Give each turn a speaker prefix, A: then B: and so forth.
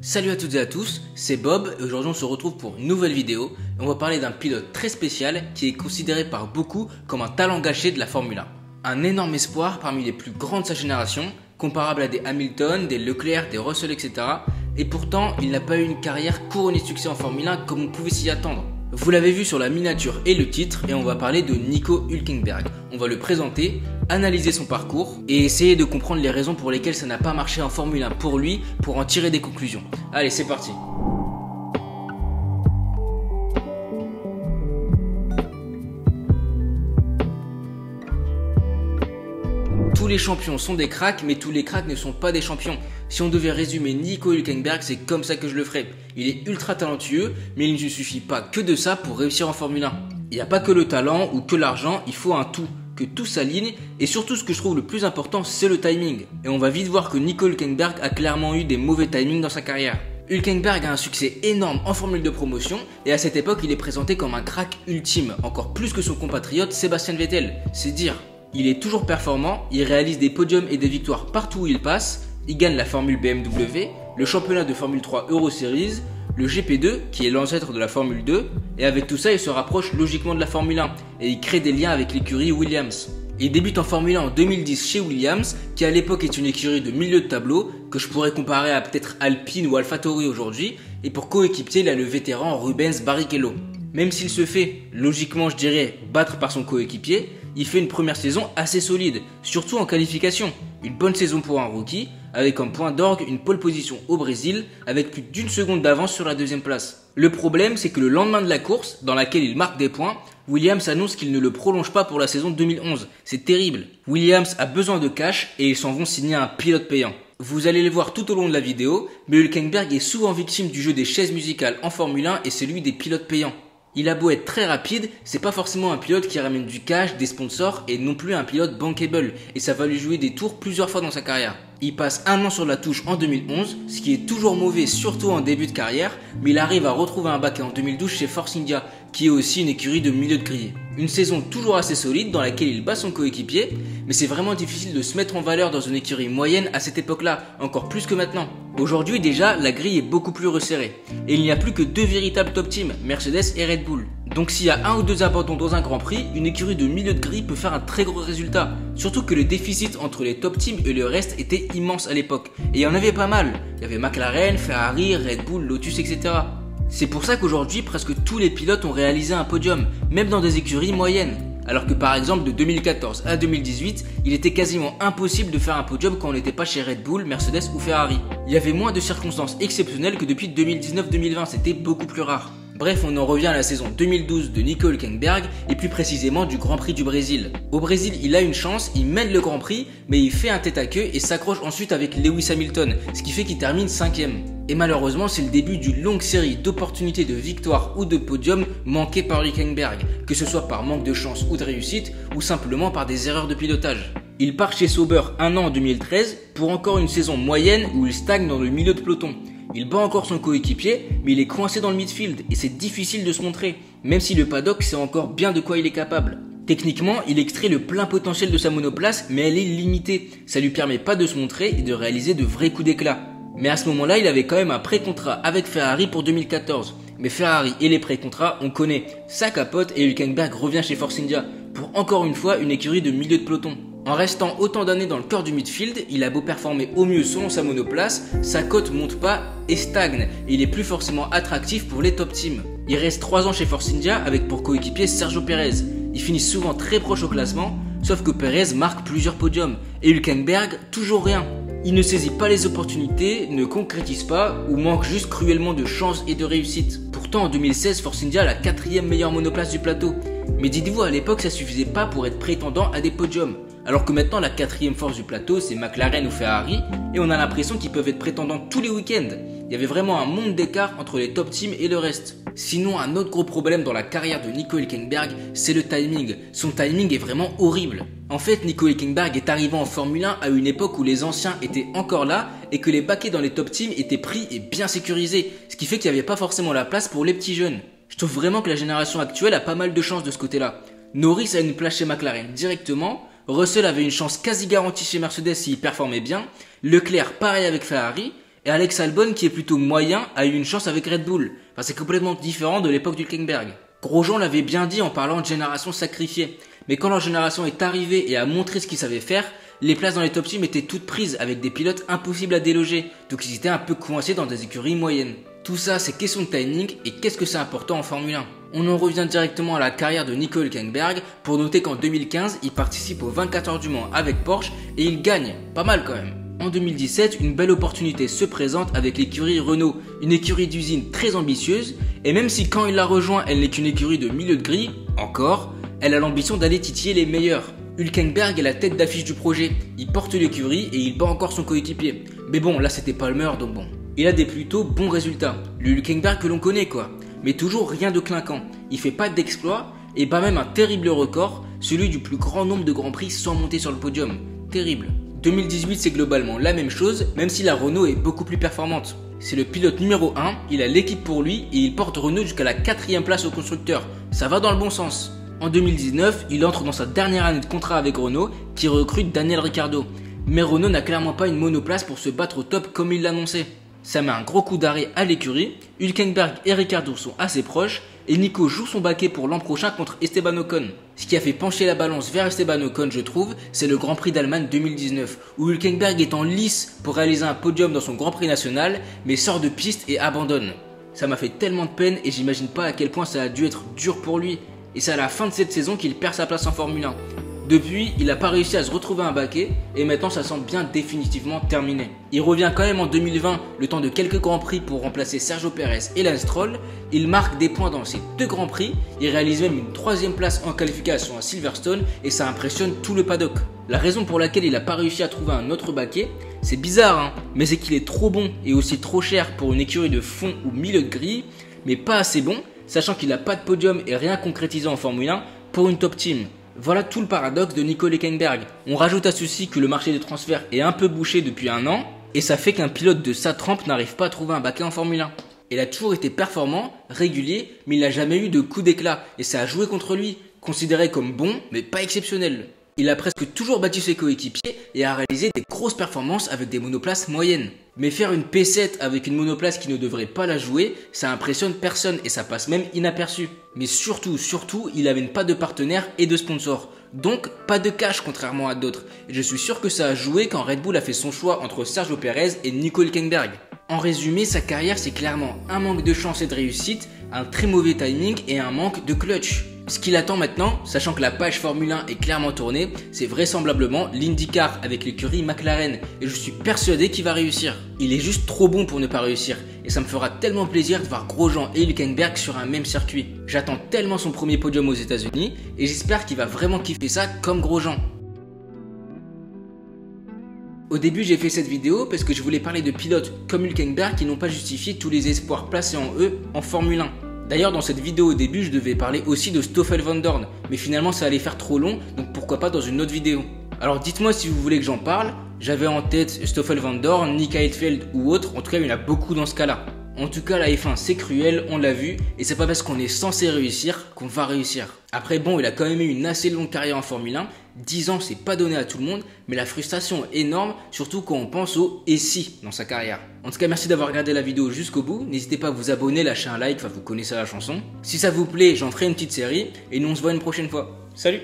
A: Salut à toutes et à tous, c'est Bob et aujourd'hui on se retrouve pour une nouvelle vidéo et on va parler d'un pilote très spécial qui est considéré par beaucoup comme un talent gâché de la Formule 1. Un énorme espoir parmi les plus grands de sa génération, comparable à des Hamilton, des Leclerc, des Russell, etc. Et pourtant, il n'a pas eu une carrière couronnée de succès en Formule 1 comme on pouvait s'y attendre. Vous l'avez vu sur la miniature et le titre et on va parler de Nico Hülkenberg. On va le présenter, analyser son parcours et essayer de comprendre les raisons pour lesquelles ça n'a pas marché en Formule 1 pour lui pour en tirer des conclusions. Allez, c'est parti. Tous les champions sont des cracks, mais tous les cracks ne sont pas des champions. Si on devait résumer Nico Hülkenberg, c'est comme ça que je le ferais. Il est ultra talentueux, mais il ne suffit pas que de ça pour réussir en Formule 1. Il n'y a pas que le talent ou que l'argent, il faut un tout, que tout s'aligne, et surtout ce que je trouve le plus important, c'est le timing. Et on va vite voir que Nico Hülkenberg a clairement eu des mauvais timings dans sa carrière. Hülkenberg a un succès énorme en formule de promotion, et à cette époque, il est présenté comme un crack ultime, encore plus que son compatriote Sébastien Vettel, c'est dire. Il est toujours performant, il réalise des podiums et des victoires partout où il passe, il gagne la Formule BMW, le championnat de Formule 3 Euro Series, le GP2 qui est l'ancêtre de la Formule 2, et avec tout ça il se rapproche logiquement de la Formule 1 et il crée des liens avec l'écurie Williams. Il débute en Formule 1 en 2010 chez Williams, qui à l'époque est une écurie de milieu de tableau, que je pourrais comparer à peut-être Alpine ou AlphaTauri aujourd'hui, et pour coéquipier il a le vétéran Rubens Barrichello. Même s'il se fait, logiquement je dirais, battre par son coéquipier, il fait une première saison assez solide, surtout en qualification. Une bonne saison pour un rookie, avec comme point d'orgue une pole position au Brésil, avec plus d'une seconde d'avance sur la deuxième place. Le problème, c'est que le lendemain de la course, dans laquelle il marque des points, Williams annonce qu'il ne le prolonge pas pour la saison 2011. C'est terrible. Williams a besoin de cash et ils s'en vont signer un pilote payant. Vous allez les voir tout au long de la vidéo, mais Hülkenberg est souvent victime du jeu des chaises musicales en Formule 1 et celui des pilotes payants. Il a beau être très rapide, c'est pas forcément un pilote qui ramène du cash, des sponsors et non plus un pilote bankable et ça va lui jouer des tours plusieurs fois dans sa carrière. Il passe un an sur la touche en 2011, ce qui est toujours mauvais surtout en début de carrière, mais il arrive à retrouver un baquet en 2012 chez Force India, qui est aussi une écurie de milieu de grille. Une saison toujours assez solide dans laquelle il bat son coéquipier, mais c'est vraiment difficile de se mettre en valeur dans une écurie moyenne à cette époque-là, encore plus que maintenant. Aujourd'hui déjà, la grille est beaucoup plus resserrée, et il n'y a plus que deux véritables top teams, Mercedes et Red Bull. Donc s'il y a un ou deux abandons dans un grand prix, une écurie de milieu de grille peut faire un très gros résultat. Surtout que le déficit entre les top teams et le reste était immense à l'époque. Et il y en avait pas mal. Il y avait McLaren, Ferrari, Red Bull, Lotus, etc. C'est pour ça qu'aujourd'hui, presque tous les pilotes ont réalisé un podium, même dans des écuries moyennes. Alors que par exemple de 2014 à 2018, il était quasiment impossible de faire un podium quand on n'était pas chez Red Bull, Mercedes ou Ferrari. Il y avait moins de circonstances exceptionnelles que depuis 2019-2020, c'était beaucoup plus rare. Bref, on en revient à la saison 2012 de Nico Hülkenberg et plus précisément du Grand Prix du Brésil. Au Brésil, il a une chance, il mène le Grand Prix, mais il fait un tête-à-queue et s'accroche ensuite avec Lewis Hamilton, ce qui fait qu'il termine 5ème. Et malheureusement, c'est le début d'une longue série d'opportunités de victoire ou de podium manquées par Hülkenberg, que ce soit par manque de chance ou de réussite, ou simplement par des erreurs de pilotage. Il part chez Sauber un an en 2013 pour encore une saison moyenne où il stagne dans le milieu de peloton. Il bat encore son coéquipier, mais il est coincé dans le midfield et c'est difficile de se montrer, même si le paddock sait encore bien de quoi il est capable. Techniquement, il extrait le plein potentiel de sa monoplace, mais elle est limitée. Ça lui permet pas de se montrer et de réaliser de vrais coups d'éclat. Mais à ce moment-là, il avait quand même un pré-contrat avec Ferrari pour 2014. Mais Ferrari et les pré-contrats, on connaît. Ça capote et Hülkenberg revient chez Force India, pour encore une fois une écurie de milieu de peloton. En restant autant d'années dans le cœur du midfield, il a beau performer au mieux selon sa monoplace, sa cote monte pas et stagne, et il est plus forcément attractif pour les top teams. Il reste 3 ans chez Force India avec pour coéquipier Sergio Pérez. Ils finissent souvent très proches au classement, sauf que Pérez marque plusieurs podiums, et Hülkenberg toujours rien. Il ne saisit pas les opportunités, ne concrétise pas, ou manque juste cruellement de chance et de réussite. Pourtant en 2016, Force India a la 4ème meilleure monoplace du plateau. Mais dites-vous, à l'époque ça suffisait pas pour être prétendant à des podiums. Alors que maintenant la 4ème force du plateau c'est McLaren ou Ferrari et on a l'impression qu'ils peuvent être prétendants tous les week-ends. Il y avait vraiment un monde d'écart entre les top teams et le reste. Sinon un autre gros problème dans la carrière de Nico Hülkenberg c'est le timing. Son timing est vraiment horrible. En fait Nico Hülkenberg est arrivé en Formule 1 à une époque où les anciens étaient encore là et que les baquets dans les top teams étaient pris et bien sécurisés. Ce qui fait qu'il n'y avait pas forcément la place pour les petits jeunes. Je trouve vraiment que la génération actuelle a pas mal de chance de ce côté-là. Norris a une place chez McLaren directement. Russell avait une chance quasi garantie chez Mercedes s'il performait bien, Leclerc pareil avec Ferrari, Et Alex Albon, qui est plutôt moyen, a eu une chance avec Red Bull. Enfin, c'est complètement différent de l'époque d'Hülkenberg. Grosjean l'avait bien dit en parlant de génération sacrifiée. Mais quand leur génération est arrivée et a montré ce qu'ils savaient faire, les places dans les top teams étaient toutes prises avec des pilotes impossibles à déloger. Donc ils étaient un peu coincés dans des écuries moyennes. Tout ça, c'est question de timing et qu'est-ce que c'est important en Formule 1. On en revient directement à la carrière de Nico Hülkenberg pour noter qu'en 2015, il participe aux 24 heures du Mans avec Porsche et il gagne. Pas mal quand même. En 2017, une belle opportunité se présente avec l'écurie Renault, une écurie d'usine très ambitieuse, et même si quand il la rejoint, elle n'est qu'une écurie de milieu de grille, encore, elle a l'ambition d'aller titiller les meilleurs. Hülkenberg est la tête d'affiche du projet, il porte l'écurie et il bat encore son coéquipier. Mais bon, là c'était Palmer, donc bon. Il a des plutôt bons résultats, le Hülkenberg que l'on connaît quoi. Mais toujours rien de clinquant, il fait pas d'exploit et bat même un terrible record, celui du plus grand nombre de grands prix sans monter sur le podium. Terrible. 2018 c'est globalement la même chose, même si la Renault est beaucoup plus performante. C'est le pilote numéro 1, il a l'équipe pour lui et il porte Renault jusqu'à la 4ème place au constructeur. Ça va dans le bon sens. En 2019, il entre dans sa dernière année de contrat avec Renault qui recrute Daniel Ricciardo. Mais Renault n'a clairement pas une monoplace pour se battre au top comme il l'annonçait. Ça met un gros coup d'arrêt à l'écurie, Hülkenberg et Ricciardo sont assez proches et Nico joue son baquet pour l'an prochain contre Esteban Ocon. Ce qui a fait pencher la balance vers Esteban Ocon, je trouve, c'est le Grand Prix d'Allemagne 2019 où Hülkenberg est en lice pour réaliser un podium dans son Grand Prix national mais sort de piste et abandonne. Ça m'a fait tellement de peine et j'imagine pas à quel point ça a dû être dur pour lui. Et c'est à la fin de cette saison qu'il perd sa place en Formule 1. Depuis, il n'a pas réussi à se retrouver un baquet et maintenant ça semble bien définitivement terminé. Il revient quand même en 2020, le temps de quelques grands prix pour remplacer Sergio Pérez et Lance Stroll. Il marque des points dans ces 2 grands prix, il réalise même une 3ème place en qualification à Silverstone et ça impressionne tout le paddock. La raison pour laquelle il n'a pas réussi à trouver un autre baquet, c'est bizarre hein, mais c'est qu'il est trop bon et aussi trop cher pour une écurie de fond ou milieu de grille, mais pas assez bon, sachant qu'il n'a pas de podium et rien concrétisé en Formule 1 pour une top team. Voilà tout le paradoxe de Nico Hülkenberg. On rajoute à ceci que le marché des transferts est un peu bouché depuis un an, et ça fait qu'un pilote de sa trempe n'arrive pas à trouver un baquet en Formule 1. Il a toujours été performant, régulier, mais il n'a jamais eu de coup d'éclat, et ça a joué contre lui, considéré comme bon, mais pas exceptionnel. Il a presque toujours battu ses coéquipiers et a réalisé des grosses performances avec des monoplaces moyennes. Mais faire une P7 avec une monoplace qui ne devrait pas la jouer, ça impressionne personne et ça passe même inaperçu. Mais surtout, il avait pas de partenaire et de sponsor. Donc pas de cash contrairement à d'autres. Et je suis sûr que ça a joué quand Red Bull a fait son choix entre Sergio Pérez et Nico Hülkenberg. En résumé, sa carrière c'est clairement un manque de chance et de réussite, un très mauvais timing et un manque de clutch. Ce qu'il attend maintenant, sachant que la page Formule 1 est clairement tournée, c'est vraisemblablement l'IndyCar avec l'écurie McLaren et je suis persuadé qu'il va réussir. Il est juste trop bon pour ne pas réussir et ça me fera tellement plaisir de voir Grosjean et Hülkenberg sur un même circuit. J'attends tellement son premier podium aux États-Unis et j'espère qu'il va vraiment kiffer ça comme Grosjean. Au début j'ai fait cette vidéo parce que je voulais parler de pilotes comme Hülkenberg qui n'ont pas justifié tous les espoirs placés en eux en Formule 1. D'ailleurs dans cette vidéo au début je devais parler aussi de Stoffel Vandoorne, mais finalement ça allait faire trop long, donc pourquoi pas dans une autre vidéo. Alors dites-moi si vous voulez que j'en parle, j'avais en tête Stoffel Vandoorne, Nick Heidfeld ou autre, en tout cas il y en a beaucoup dans ce cas-là. En tout cas la F1 c'est cruel, on l'a vu, et c'est pas parce qu'on est censé réussir qu'on va réussir. Après bon il a quand même eu une assez longue carrière en Formule 1, 10 ans c'est pas donné à tout le monde, mais la frustration est énorme, surtout quand on pense au « et si » dans sa carrière. En tout cas merci d'avoir regardé la vidéo jusqu'au bout, n'hésitez pas à vous abonner, lâcher un like, enfin vous connaissez la chanson. Si ça vous plaît j'en ferai une petite série, et nous on se voit une prochaine fois. Salut!